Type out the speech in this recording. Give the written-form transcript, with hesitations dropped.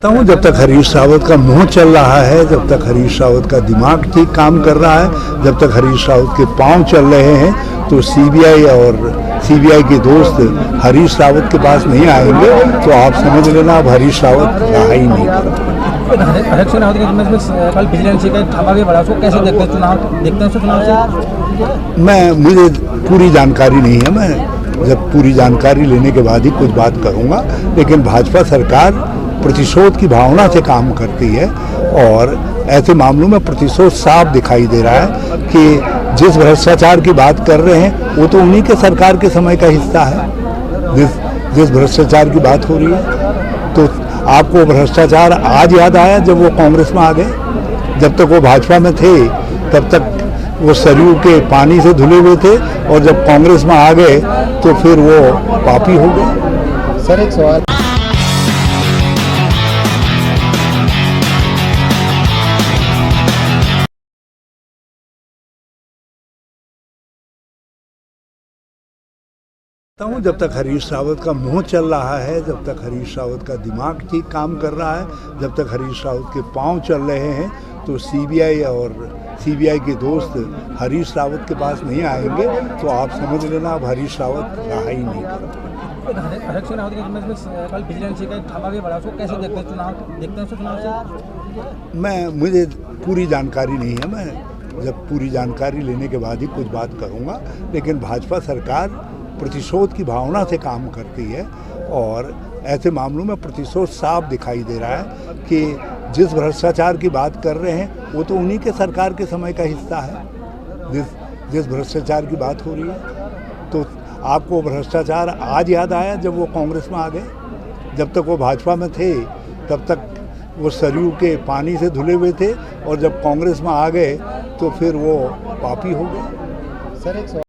हूँ जब तक हरीश रावत का मुंह चल रहा है, जब तक हरीश रावत का दिमाग ठीक काम कर रहा है, जब तक हरीश रावत के पांव चल रहे हैं, तो सीबीआई के दोस्त हरीश रावत के पास नहीं आएंगे। तो आप समझ लेना, अब हरीश रावत रहा ही नहीं करेगा। कल विजिलेंस का धावा भी बढ़ा, उसको कैसे देखते हैं? चुनाव से मुझे पूरी जानकारी नहीं है, मैं जब पूरी जानकारी लेने के बाद ही कुछ बात करूँगा। लेकिन भाजपा सरकार प्रतिशोध की भावना से काम करती है और ऐसे मामलों में प्रतिशोध साफ दिखाई दे रहा है कि जिस भ्रष्टाचार की बात कर रहे हैं वो तो उन्हीं के सरकार के समय का हिस्सा है। जिस भ्रष्टाचार की बात हो रही है, तो आपको भ्रष्टाचार आज याद आया जब वो कांग्रेस में आ गए? जब तक वो भाजपा में थे तब तक वो सरयू के पानी से धुले हुए थे, और जब कांग्रेस में आ गए तो फिर वो पापी हो गए। सर, एक सवाल हूँ जब तक हरीश रावत का मुंह चल रहा है, जब तक हरीश रावत का दिमाग ठीक काम कर रहा है, जब तक हरीश रावत के पांव चल रहे हैं, तो सीबीआई के दोस्त हरीश रावत के पास नहीं आएंगे। तो आप समझ लेना, अब हरीश रावत रहा ही नहीं करेगा। कल विजिलेंस का धावा भी बढ़ा, उसको कैसे देखते हैं? चुनाव से मुझे पूरी जानकारी नहीं है, मैं जब पूरी जानकारी लेने के बाद ही कुछ बात करूँगा। लेकिन भाजपा सरकार प्रतिशोध की भावना से काम करती है और ऐसे मामलों में प्रतिशोध साफ दिखाई दे रहा है कि जिस भ्रष्टाचार की बात कर रहे हैं वो तो उन्हीं के सरकार के समय का हिस्सा है। जिस भ्रष्टाचार की बात हो रही है, तो आपको भ्रष्टाचार आज याद आया जब वो कांग्रेस में आ गए? जब तक वो भाजपा में थे तब तक वो सरयू के पानी से धुले हुए थे, और जब कांग्रेस में आ गए तो फिर वो पापी हो गए। सर, एक